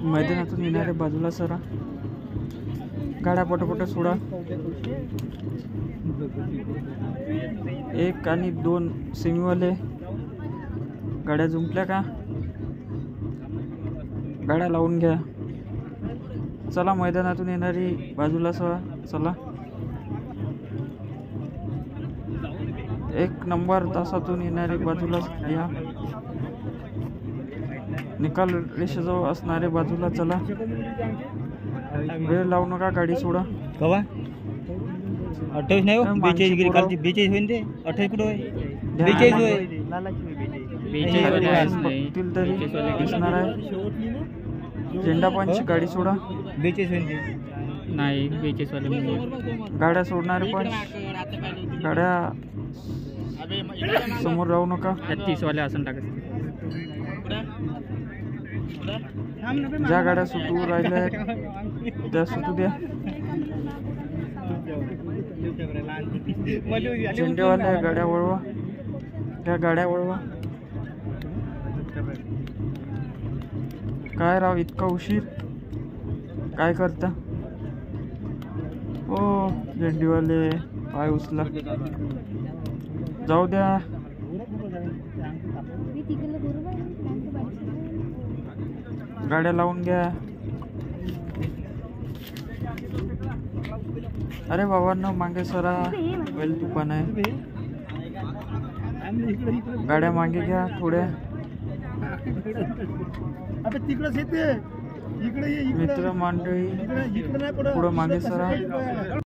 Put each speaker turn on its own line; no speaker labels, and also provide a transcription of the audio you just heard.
मैदानातून येणारे बाजूला सरा, गाड्या पटपट सोडा। 1 आणि 2 सेमीवाले गाड्या जुंपल्या का? गाड्या लावून घ्या। चला मैदानातून येणारी बाजूला सरा, चला। 1 नंबर तासातून येणारी बाजूला या। निकाल रेषेजवळ असणारे बाजूला चला। वेळ लावू नका, गाडी सोडा।
कवा 28 नाही हो, 42 गिरी खालची 42 होईन ते 28 कुठं होय? 42 होय, 42
बघतील तरी दिसणार आहे। झेंडा पंच, गाडी सोडा।
42 होईन ते
नाही, 42 वाले
गाड्या सोडणारे पंच, गाड्या समोर राहू नका।
30 वाले असं टाकत।
ज्या गाड्या सुटू राहिल्या त्या सुटू द्या। झेंडेवाल्या गाड्या वळवा, त्या गाड्या वळवा। काय राव, इतका उशीर काय करता? ओ झेंडेवाले, पाय उचला, जाऊ द्या। गाड्या लावून घ्या। अरे बाबांनो, मागे सरा, वेल तुफान आहे। गाड्या मागे घ्या थोड्या। मित्र मंडळी पुढं मागे सरा।